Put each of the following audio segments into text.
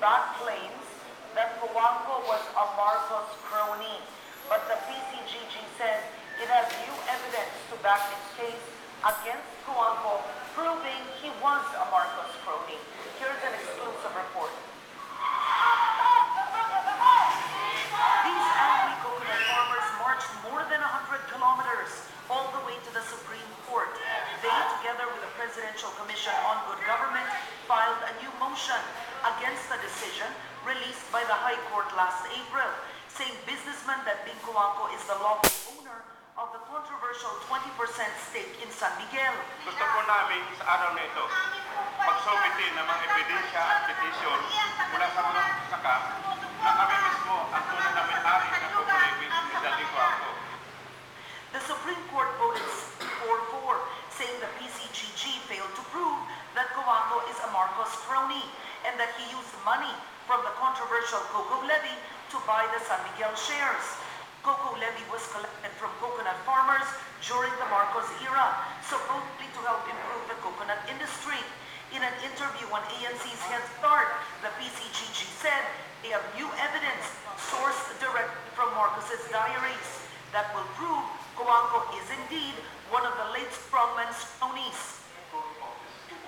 back claims that Cojuangco was a Marcos crony, but the PCGG says it has new evidence to back its case against Cojuangco, proving he was a Marcos crony. Here's an exclusive report. These angry coconut farmers marched more than 100 kilometers all the way to the Supreme Court. They, together with the Presidential Commission on Good Government, filed a new motion against the decision released by the High Court last April, saying businessman Danding is the lawful owner of the controversial 20% stake in San Miguel. Gusto po namin sa araw na ito magsumiti ng mga ebidensya at petisyon mula sa mga saka na kami mismo ang tunay na may-ari ng corporation ni Danding. The Supreme Court voted 4-4, saying the PCGG failed to prove that Cojuangco is a Marcos crony and that he used money from the controversial cocoa levy to buy the San Miguel shares. Cocoa levy was collected from coconut farmers during the Marcos era, supposedly to help improve the coconut industry. In an interview on ANC's Headstart, the PCGG said they have new evidence sourced directly from Marcos's diaries that will prove Cojuangco is indeed one of the late strongman's cronies.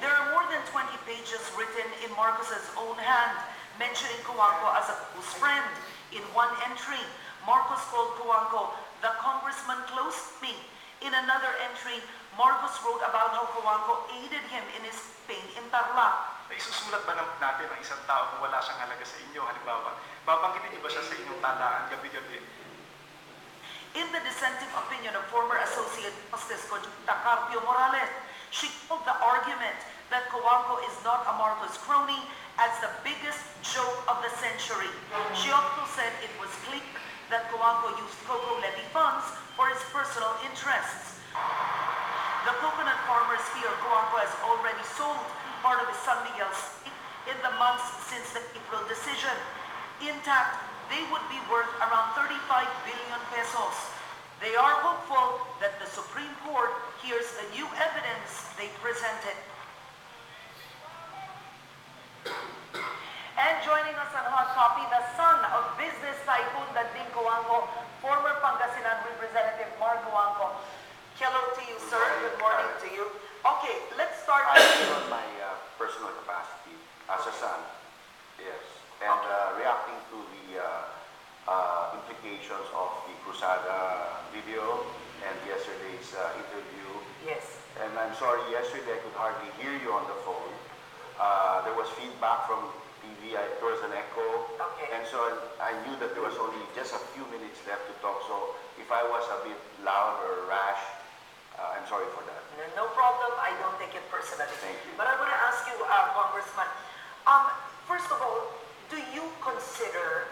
There are more than 20 pages written in Marcos's own hand, mentioning Cojuangco as a close friend. In one entry, Marcos called Cojuangco the congressman close to me. In another entry, Marcos wrote about how Cojuangco aided him in his campaign in Tarlac. Isusulat ba natin ang isang tao kung wala siyang halaga sa inyo? Halimbawa, babanggitin niyo ba siya sa inyong talaan gabi-gabi? In the dissenting opinion of former Associate Justice Cojuangco Morales, she called the argument that Cojuangco is not a Marcos crony as the biggest joke of the century. She also said it was clear that Cojuangco used cocoa levy funds for his personal interests. The coconut farmers fear Cojuangco has already sold part of his San Miguel stake in the months since the April decision. Intact, they would be worth around 35 billion pesos. They are hopeful that the Supreme Court hears the new evidence they presented. And joining us on Hot Copy, the son of business tycoon Danding Cojuangco, former Pangasinan Representative Mar Cojuangco. Hello to you, sir. Good morning to you. Okay, let's start. I feel on my personal capacity as a son, yes, and reacting to the implications of the Cruzada video and yesterday's interview. Yes. And I'm sorry, yesterday I could hardly hear you on the phone. There was feedback from TV, there was an echo. Okay. And so I knew that there was only just a few minutes left to talk. So if I was a bit loud or rash, I'm sorry for that. No problem. I don't take it personally. Thank you. But I want to ask you, Congressman, first of all, do you consider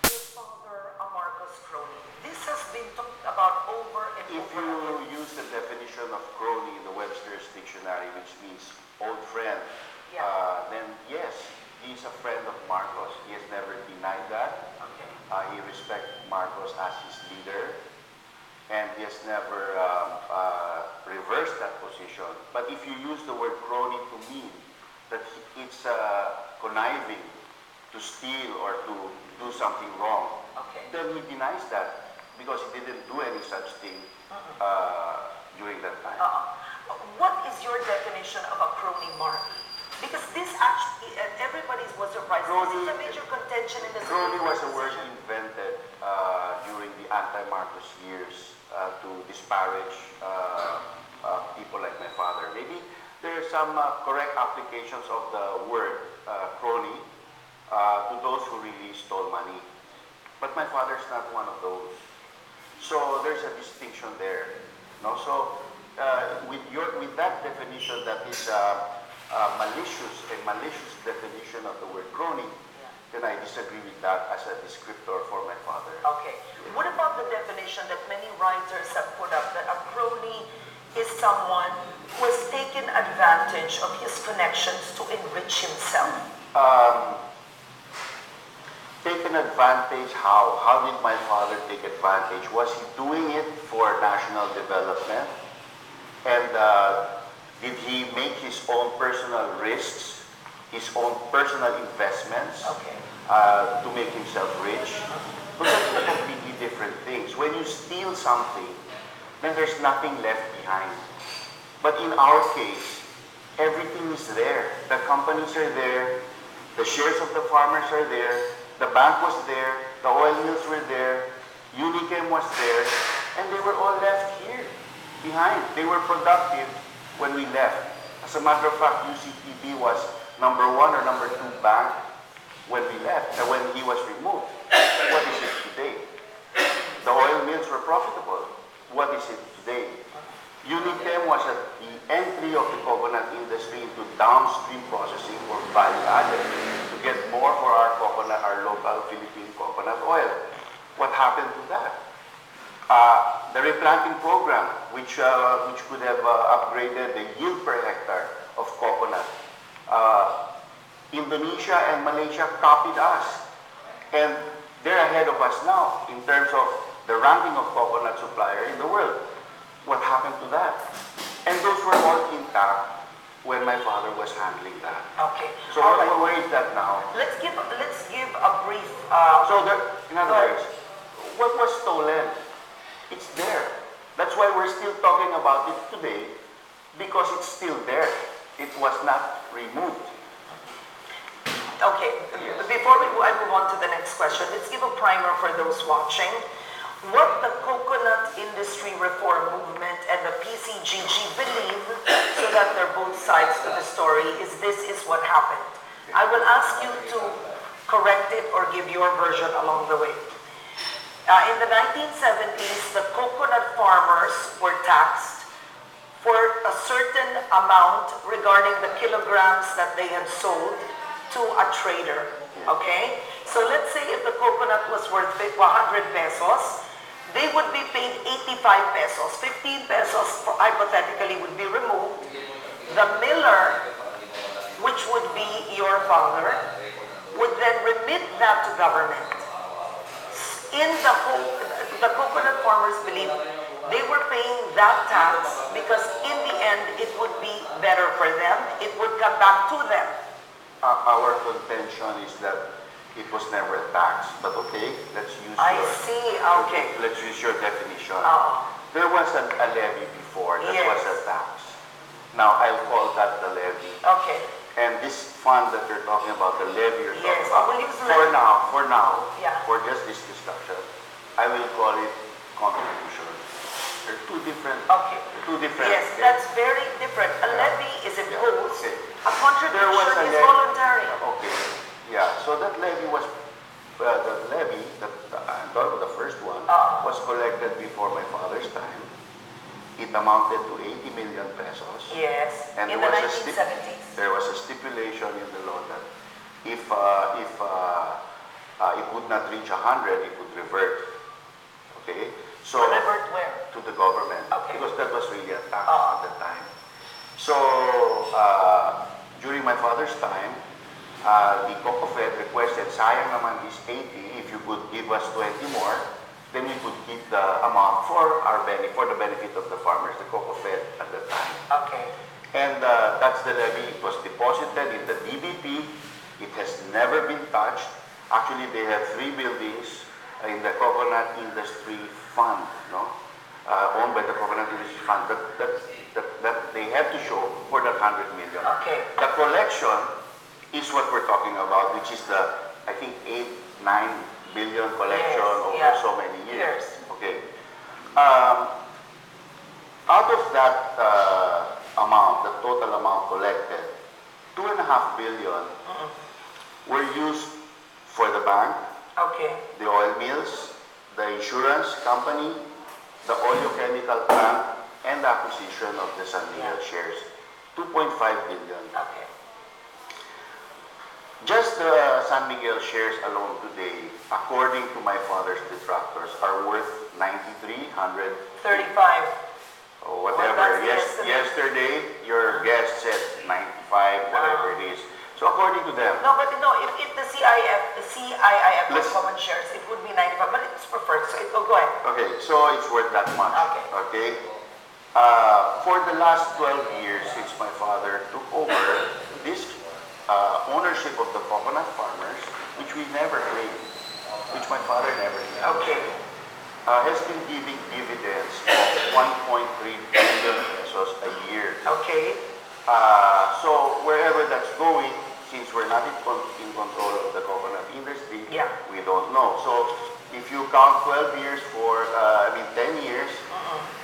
your father a Marcos crony? This has been talked about over and If over again. you use the definition of crony in the Webster's dictionary, which means old friend, Yeah. then yes, he's a friend of Marcos. He has never denied that. Okay. He respects Marcos as his leader, and he has never reversed that position. But if you use the word crony to mean that it's conniving to steal or to do something wrong, Okay. then he denies that because he didn't do any such thing during that time. What is your definition of a crony, Mark? Because this actually, and everybody was surprised. This is a major contention in the Crony Supreme was Court a word decision. invented during the anti-Marcos years to disparage people like my father. Maybe there are some correct applications of the word crony to those who really stole money. But my father's not one of those. So there's a distinction there. No? So with that definition that is a malicious definition of the word crony, then I disagree with that as a descriptor for my father. Okay. What about the definition that many writers have put up, that a crony is someone who has taken advantage of his connections to enrich himself? Taken advantage how? How did my father take advantage? Was he doing it for national development? And did he make his own personal risks his own personal investments Okay. to make himself rich. But those are completely different things. When you steal something, then there's nothing left behind. But in our case, everything is there. The companies are there, the shares of the farmers are there, the bank was there, the oil mills were there, Unichem was there, and they were all left here behind. They were productive when we left. As a matter of fact, UCTB was number 1 or number 2 bank when we left, when he was removed. What is it today? The oil mills were profitable. What is it today? Unichem was at the entry of the coconut industry into downstream processing for value added to get more for our coconut, our local Philippine coconut oil. What happened to that? The replanting program, which could have upgraded the yield per hectare of coconut. Indonesia and Malaysia copied us, and they're ahead of us now in terms of the ranking of coconut supplier in the world. What happened to that? And those were all intact when my father was handling that. Okay. So All right. where is that now? Let's give a brief. In other words, what was stolen? It's there. That's why we're still talking about it today, because it's still there. It was not removed. Okay. Yes. Before I move on to the next question, let's give a primer for those watching. What the coconut industry reform movement and the PCGG believe, so that they're both sides to the story, is this is what happened. I will ask you to correct it or give your version along the way. In the 1970s, the coconut farmers were taxed for a certain amount regarding the kilograms that they had sold to a trader. Okay? So let's say if the coconut was worth 100 pesos, they would be paid 85 pesos. 15 pesos hypothetically would be removed. The miller, which would be your father, would then remit that to government. In the coconut farmers believe they were paying that tax because in the end it would be better for them. It would come back to them. Our contention is that it was never a tax, but okay, let's use Okay. Let's use your definition. Uh-oh. There was a levy before that Yes. was a tax. Now I'll call that the levy. Okay. And this fund that you're talking about, the levy you're Yes, talking about, we'll use for now, Yeah. for just this discussion, I will call it contribution. They're two different. Okay. Two different. Yes, that's very different. A levy is imposed. Okay. A There was contribution a is levy. voluntary. Okay. Yeah. So that levy was the levy that I'm talking about, the first one, was collected before my father's time. It amounted to 80 million pesos. Yes, And in there the was 1970s. there was a stipulation in the law that if it would not reach 100, it would revert. Okay. So Revert where? to the government, Okay. because that was really a tax at the time. So during my father's time, the COCOFED requested, sayang naman is 80, if you could give us 20 more, then we could keep the amount for the benefit of the farmers, the COCOFED at the time. Okay. And that's the levy. It was deposited in the DBP. It has never been touched. Actually, they have 3 buildings in the Coconut Industry Fund, no? Owned by the Coconut Industry Fund, that they have to show for that 100 million. Okay. The collection is what we're talking about, which is the, I think, 8-9 billion collection over so many years. Okay. Out of that amount, the total amount collected, 2.5 billion were used for the bank, Okay. the oil mills, the insurance company, the oleochemical plant, and the acquisition of the San Miguel shares. 2.5 billion. Okay. Just the San Miguel shares alone today, according to my father's detractors, are worth 93, 35. or whatever. Well, that's the estimate. Yesterday, your guest said 95, whatever it is. So according to them, No, but no, if the CIIF was Let's- common shares, it would be 95, but it's preferred, so go ahead. okay, so it's worth that much. Okay. For the last 12 years since my father took over, this ownership of the coconut farmers, which we never claimed, which my father never claimed. Okay. Has been giving dividends of 1.3 billion pesos a year. Okay. So wherever that's going, since we're not in control of the coconut industry, Yeah. we don't know. So if you count 12 years for, 10 years,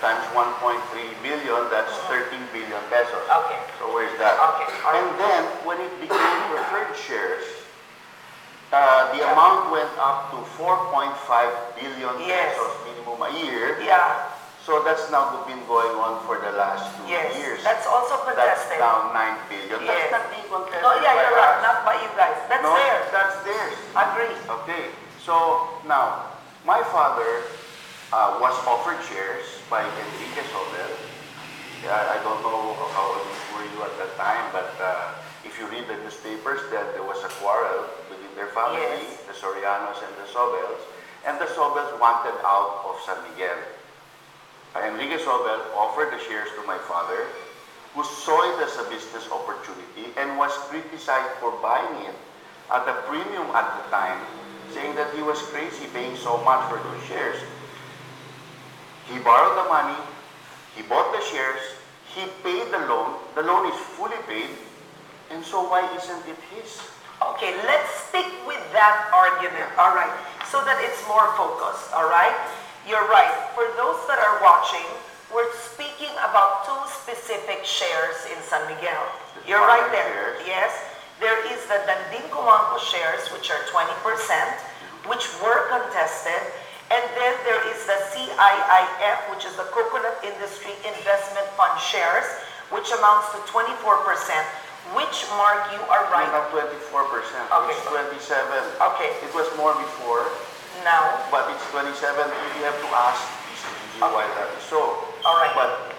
times 1.3 billion, that's 13 billion pesos. Okay. So where's that? Okay. All right. And then, when it became preferred shares, the amount went up to 4.5 billion Yes. pesos minimum a year. Yeah. So that's now been going on for the last 2 Yes. years. That's also That's contested. now 9 billion. Yes. That's not being contested Oh yeah, by you're right. us. Not by you guys. That's No, theirs. that's theirs. Agree. Okay. So now, my father was offered shares by Enrique Sobel. I don't know how old were you at that time, but if you read the newspapers, that there was a quarrel within their family, Yes. the Sorianos and the Sobels, and the Sobels wanted out of San Miguel. Enrique Sobel offered the shares to my father, who saw it as a business opportunity and was criticized for buying it at a premium at the time, saying that he was crazy paying so much for those shares. He borrowed the money, he bought the shares, he paid the loan is fully paid, and so why isn't it his? Okay, let's stick with that argument, all right, so that it's more focused, all right? You're right. For those that are watching, we're speaking about two specific shares in San Miguel. The You're right farmer there. shares. Yes. There is the Danding Cojuangco shares, which are 20%, which were contested. And then there is the CIIF, which is the Coconut Industry Investment Fund shares, which amounts to 24%, which, Mark, you are right. No, not 24%. Okay. It's 27. Okay. It was more before, Now, but it's 27. You have to ask PCG why that is so. all right. But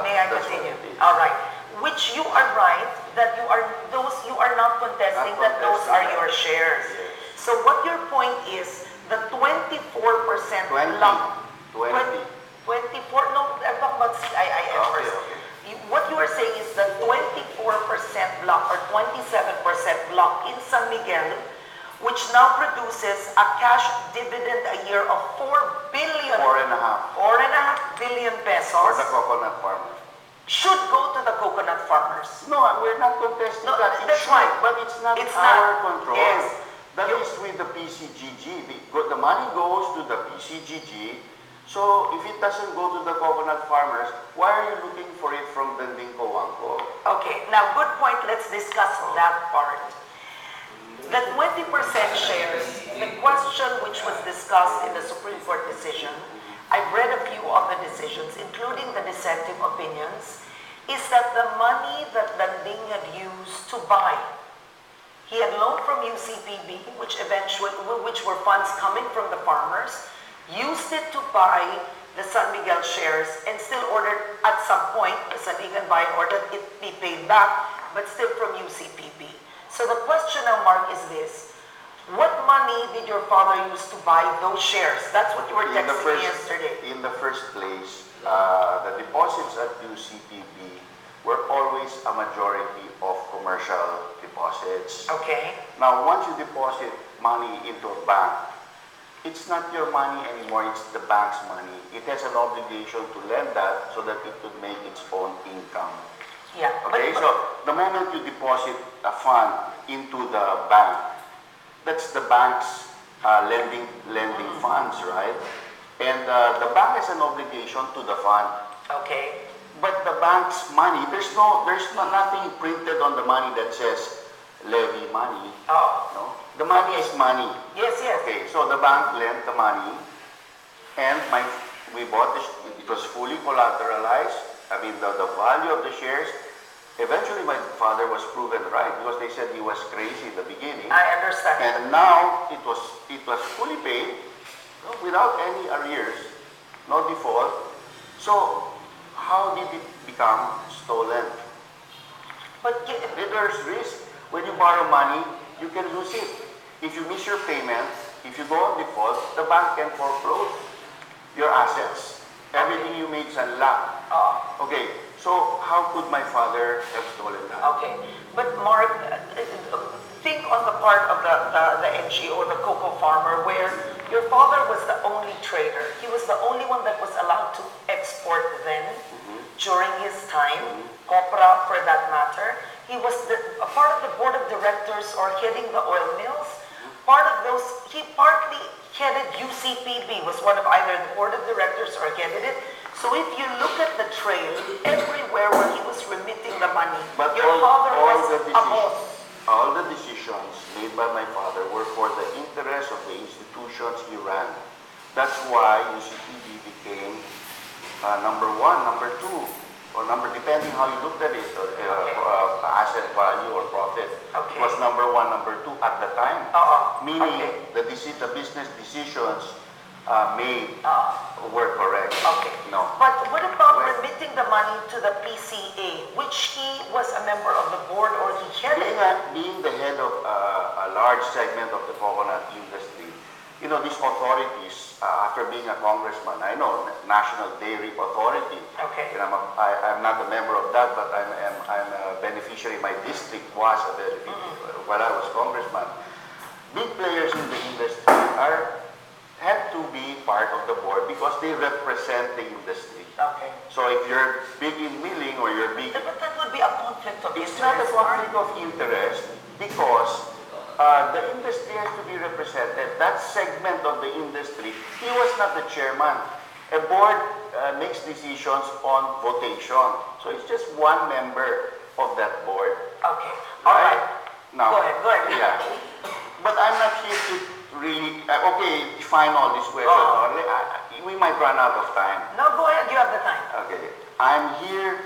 May I that's what continue? it is. All right. Which you are right that you are not contesting Not that those contesting are that. your shares. Yes. So what your point is, the 24% 20. lump. 20. 24, no, I'm talking about CIIF Okay, first. okay. What you are saying is the 24% block or 27% block in San Miguel, which now produces a cash dividend a year of 4 billion. 4.5 4.5 billion for pesos the coconut farmers. should go to the coconut farmers. No, we're not contesting No, that. It that's should, right. but it's not It's our not. control. Yes. That is with the PCGG. The money goes to the PCGG. So if it doesn't go to the coconut farmers, why are you looking for it from Danding Cojuangco? Okay, now good point. Let's discuss that part. The 20% shares, the question which was discussed in the Supreme Court decision, I've read a few of the decisions, including the dissenting opinions, is that the money that Danding had used to buy, he had loaned from UCPB, which were funds coming from the farmers, used it to buy the San Miguel shares, and still ordered at some point, the Sandigan buyer ordered it be paid back, but still from UCPB. So the question now, Mark, is this. What money did your father use to buy those shares? That's what you were texting me yesterday. In the first place, the deposits at UCPB were always a majority of commercial deposits. Okay. Now, once you deposit money into a bank, it's not your money anymore, it's the bank's money. It has an obligation to lend that so that it could make its own income. Yeah. Okay, so the moment you deposit a fund into the bank, that's the bank's lending funds, right? And the bank has an obligation to the fund. Okay. But the bank's money, there's nothing printed on the money that says levy money. Oh. No? The money is money. Yes, yes. Okay, so the bank lent the money, and we bought it was fully collateralized. I mean, the value of the shares. Eventually, my father was proven right because they said he was crazy in the beginning. I understand. And now it was fully paid, without any arrears, no default. So how did it become stolen? But There's risk. When you borrow money, you can lose it. If you miss your payment, if you go on default, the bank can foreclose your assets. Everything you made is unlocked. Okay, So how could my father have stolen that? Okay, but Mark, think on the part of the NGO, the cocoa farmer, where your father was the only trader. He was the only one that was allowed to export then, during his time, copra for that matter. He was a part of the board of directors or heading the oil mills. Part of those, he partly headed UCPB, was one of either the board of directors or headed it. So if you look at the trail, everywhere where he was remitting the money, But your father was the a boss. all the decisions made by my father were for the interest of the institutions he ran. That's why UCPB became number one, number two, or depending how you looked at it, asset value or profit. Okay. It was number one, number two at the time. Meaning Okay. the business decisions made were correct. Okay. No. But what about remitting the money to the PCA, which he was a member of the board or he headed? Being the head of a large segment of the coconut industry, you know, these authorities, after being a congressman, I know, National Dairy Authority. Okay. And I'm not a member of that, but I'm a beneficiary. My district was a beneficiary while I was congressman. Big players in the industry had to be part of the board because they represent the industry. Okay. So if you're big in milling or you're big... But that would be a conflict of It's interest. not a conflict of interest because the industry has to be represented. That segment of the industry, he was not the chairman. A board makes decisions on votation. So it's just one member of that board. Okay. All right. Now, Go ahead. Yeah. But I'm not here to really, define all these questions. We might run out of time. No, go ahead. You have the time. Okay. I'm here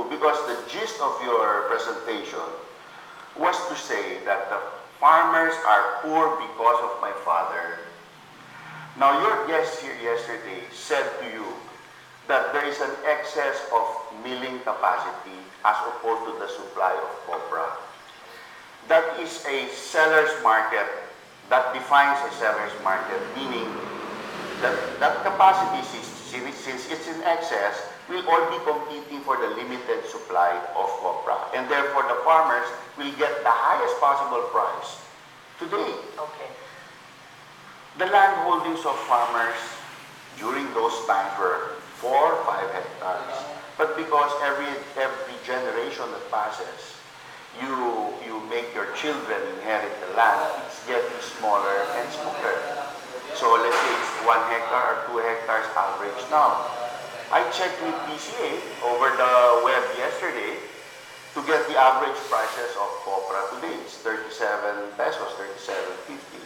because the gist of your presentation was to say that the farmers are poor because of my father. Now, your guest here yesterday said to you that there is an excess of milling capacity as opposed to the supply of copra. That is a seller's market. That defines a seller's market, meaning that capacity, since it's in excess, will all be competing for the limited supply of copra. And therefore, the farmers will get the highest possible price today. Okay. The land holdings of farmers during those times were 4 or 5 hectares. But because every generation that passes, you make your children inherit the land, it's getting smaller and smaller. So let's say it's 1 hectare or 2 hectares average now. I checked with PCA over the web yesterday to get the average prices of copra today. It's 37 pesos, 37.50.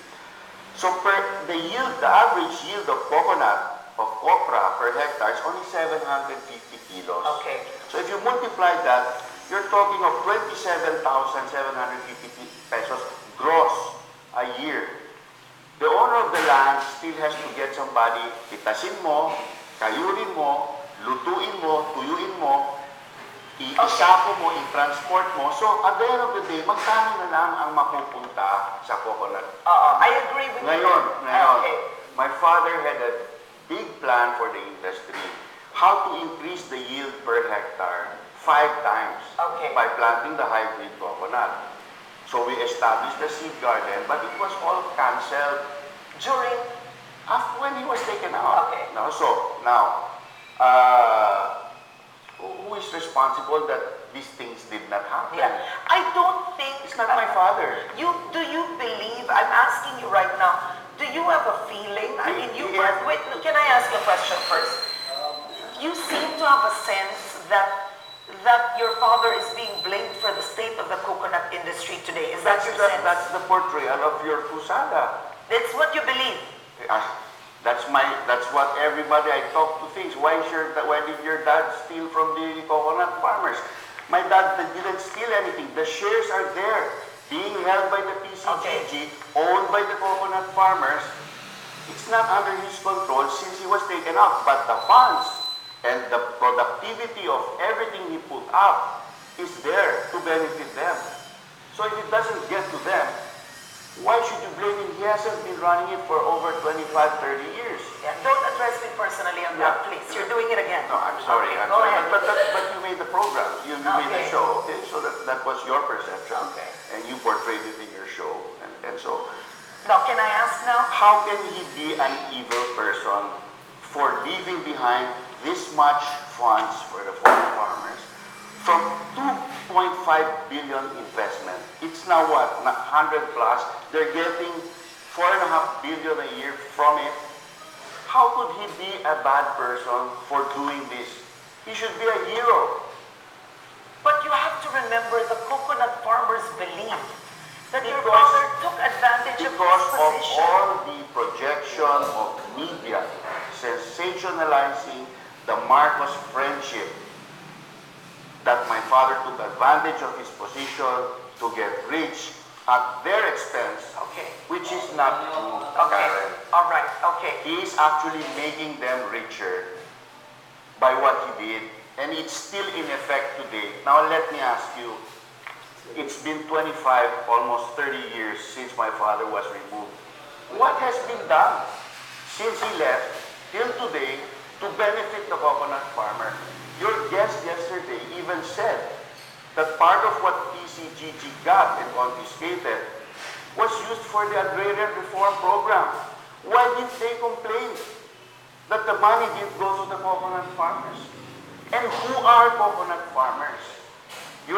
So the average yield of copra per hectare is only 750 kilos. Okay. So if you multiply that, you're talking of 27,750 pesos gross a year. The owner of the land still has to get somebody, itasin mo, kayurin mo, lutuin mo, tuyuin mo, isapo mo, i-transport mo. So at the end of the day, magkano na lang ang mapupunta sa coconut? I agree with you. Ngayon, Okay. my father had a big plan for the industry. How to increase the yield per hectare 5 times by planting the hybrid coconut. So we established the seed garden, but it was all canceled when he was taken out. Okay. Who is responsible that these things did not happen? Yeah. I don't think... It's not my father. Do you believe, I'm asking you right now, do you have a feeling? I mean, wait, can I ask a question first? You seem to have a sense that your father is being blamed for the state of the coconut industry today. Is that your sense? That's the portrayal of your Fusada. That's what you believe. That's what everybody I talk to thinks. Why did your dad steal from the coconut farmers? My dad didn't steal anything. The shares are there, being held by the PCGG, owned by the coconut farmers. It's not under his control since he was taken out. But the funds and the productivity of everything he put up is there to benefit them. So if it doesn't get to them, why should you blame him? He hasn't been running it for over 25, 30 years. Yeah, don't address me personally on that, please. You're doing it again. No, I'm sorry. Okay, I'm go sorry. ahead. But you made the program. You made the Okay. show. Okay? So that was your perception. Okay. And you portrayed it in your show. And so, Now, can I ask now? how can he be an evil person for leaving behind this much funds for the foreign farmers from 2.5 billion investment? It's now what, 100 plus? They're getting 4.5 billion a year from it. How could he be a bad person for doing this? He should be a hero. But you have to remember the coconut farmers believe that your Because- father took advantage of Because his of position. all the projection of media sensationalizing the Marcos friendship, that my father took advantage of his position to get rich at their expense, Okay. which is not true, Okay. Karen. All right. Okay. He is actually making them richer by what he did, and it's still in effect today. Now let me ask you, it's been 25, almost 30 years since my father was removed. What has been done since he left till today to benefit the coconut farmer? Your guest yesterday even said that part of what PCGG got and confiscated was used for the agrarian reform program. Why did they complain that the money didn't go to the coconut farmers? And who are coconut farmers? The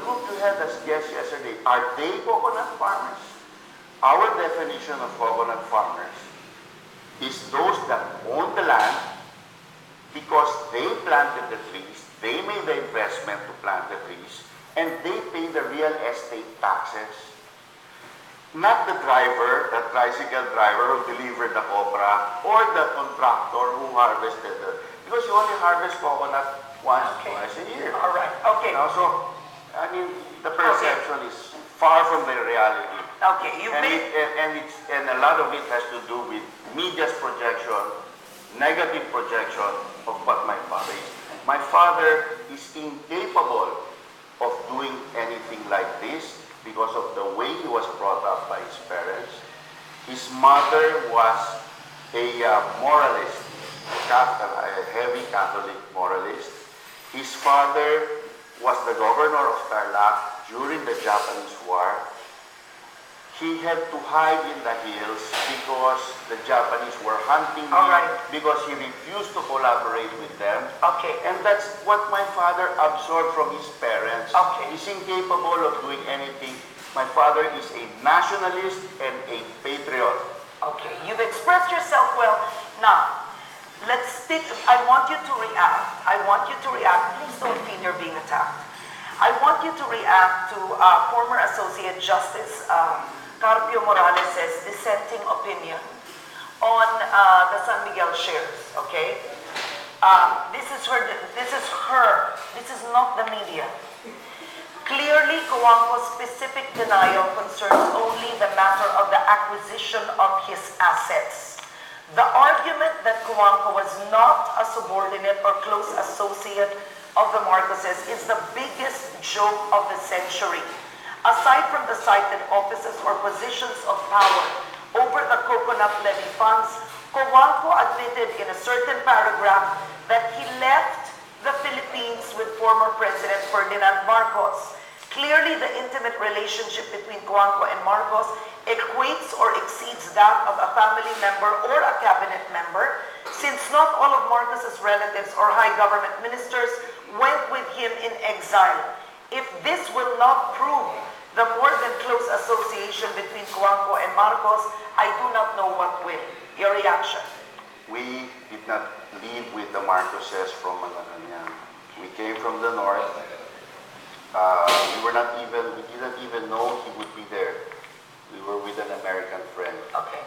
group you had as guests yesterday, are they coconut farmers? Our definition of coconut farmers is those that own the land because they planted the trees, they made the investment to plant the trees, and they pay the real estate taxes. Not the driver, the tricycle driver who delivered the copra, or the contractor who harvested it. Because you only harvest coconut once, Okay. twice a year. All right. Okay. You know, so, I mean, the perception is far from the reality. Okay. You And, made. and a lot of it has to do with media's projection, negative projection of what my father is. My father is incapable of doing anything like this because of the way he was brought up by his parents. His mother was a moralist, a heavy Catholic moralist. His father was the governor of Tarlac during the Japanese War. He had to hide in the hills because the Japanese were hunting him All right. because he refused to collaborate with them. Okay. And that's what my father absorbed from his parents. Okay. He's incapable of doing anything. My father is a nationalist and a patriot. Okay. You've expressed yourself well. Now, let's stick. I want you to react. I want you to react. Please don't feel you're being attacked. I want you to react to former Associate Justice Carpio Morales' dissenting opinion on the San Miguel shares. Okay. This is her. This is her. This is not the media. Clearly, Cojuangco's specific denial concerns only the matter of the acquisition of his assets. The argument that Cojuangco was not a subordinate or close associate of the Marcoses is the biggest joke of the century. Aside from the cited offices or positions of power over the coconut levy funds, Cojuangco admitted in a certain paragraph that he left the Philippines with former President Ferdinand Marcos. Clearly, the intimate relationship between Cojuangco and Marcos equates or exceeds that of a family member or a cabinet member, since not all of Marcos's relatives or high government ministers went with him in exile. If this will not prove the more than close association between Cojuangco and Marcos, I do not know what will. Your reaction? We did not live with the Marcoses from Malacanang. We came from the north. We didn't even know he would be there. We were with an American friend. Okay.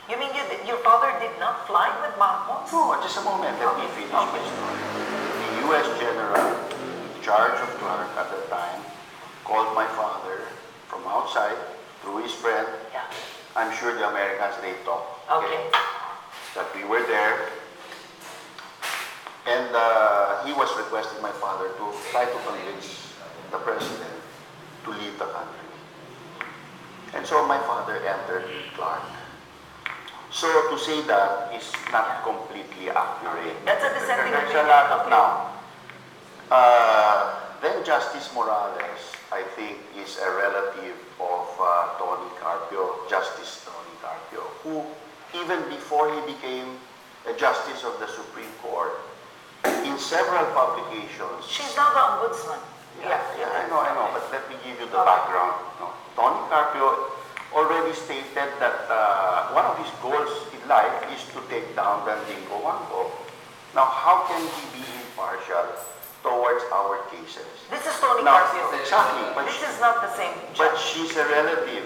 You mean your father did not fly with Marcos? No, just a moment, let me finish my story. The U.S. general in charge of Clark at the time called my father from outside through his friend. Yeah. I'm sure the Americans, they talked. Okay. That we were there. And he was requesting my father to try to convince the president to leave the country. And so my father entered Clark. So to say that is not completely accurate. That's a dissenting There's opinion. a lot of Okay. now. Then Justice Morales, I think, is a relative of Tony Carpio, Justice Tony Carpio, who even before he became a Justice of the Supreme Court, in several publications. She's now the ombudsman. Yeah, I know, but let me give you the background. No, Tony Carpio already stated that one of his goals in life is to take down Danding Cojuangco. Now, how can he be impartial towards our cases? This is Tony Now, Carpio. exactly, but This is not the same but judge. she's a relative.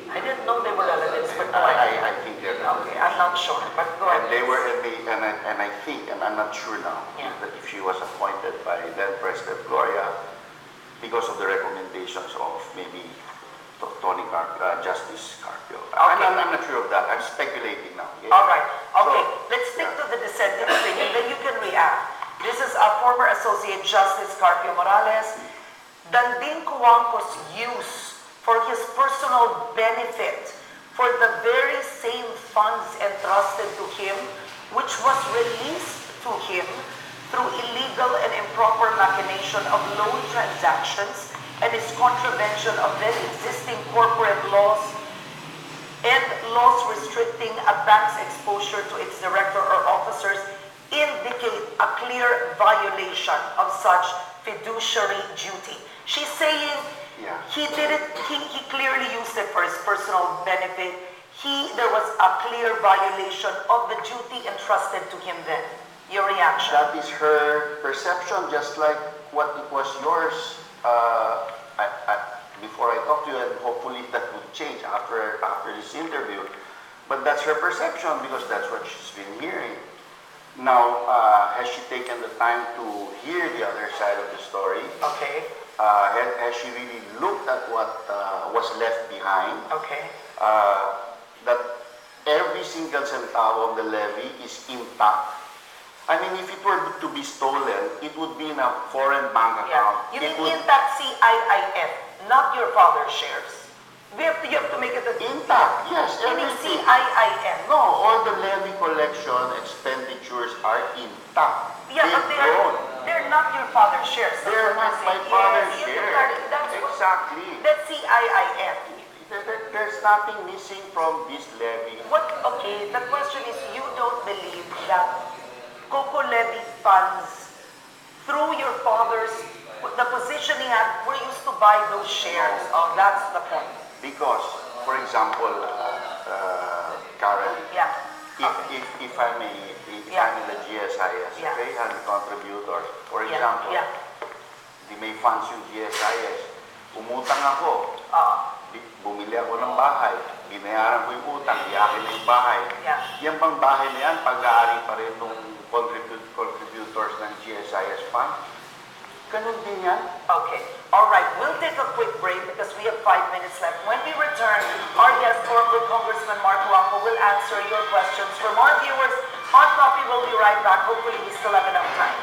I didn't know they were relatives, but go ahead. I think they're relatives. Okay, I'm not sure, but go And ahead. they were, and I think, and I'm not sure now, Yeah. that if she was appointed by then President Gloria because of the recommendations of maybe Tony Justice Carpio. Okay. I'm not sure of that. I'm speculating now. Okay? All right. Okay, So, let's stick yeah. to the dissenting opinion, then you can react. This is our former Associate Justice Carpio Morales. Danding Cojuangco's use for his personal benefit for the very same funds entrusted to him, which was released to him through illegal and improper machination of loan transactions and his contravention of then existing corporate laws and laws restricting a bank's exposure to its director or officers indicate a clear violation of such fiduciary duty. She's saying Yeah. he did it, he clearly used it for his personal benefit. There was a clear violation of the duty entrusted to him then. Your reaction? That is her perception, just like what it was yours before I talk to you, and hopefully that would change after this interview. But that's her perception because that's what she's been hearing. Now, has she taken the time to hear the other side of the story? Okay, Has she really looked at what was left behind? okay. That every single centavo of the levy is intact. I mean, if it were to be stolen, it would be in a foreign bank Yeah. account. You It mean would- intact CIIF, not your father's shares. You have to make it a Intact, yes, You mean everything. CIIF? No, all the levy collection expenditures are intact. Yeah, but They've grown. they're not your father's shares. That's They're what not I'm my saying. father's Yes, you have to shares. clarify. That's what- Exactly. That's CIIF. There's nothing missing from this levy. Okay, the question is, you don't believe that Coco levy funds through your father's, the position he had, were used to buy those shares. Oh, that's the point. Because, for example, Karen, Yeah. if I may, if Yeah. I'm in the GSIS, Yeah. okay, and contributor, for Yeah, example, yeah. di may funds yung GSIS, umutang ako, bumili ako ng bahay, binayaran ko yung utang, iyakin na yung bahay. Yeah. Yan bang bahay na yan, pag-aari pa rin ng contributors ng GSIS fund? Ganun din yan. Okay. All right. We'll take a quick break because we have 5 minutes left. When we return, our guest, former Congressman Mark Cojuangco, will answer your questions. For more viewers, Hot Coffee will be right back. Hopefully, we still have enough time.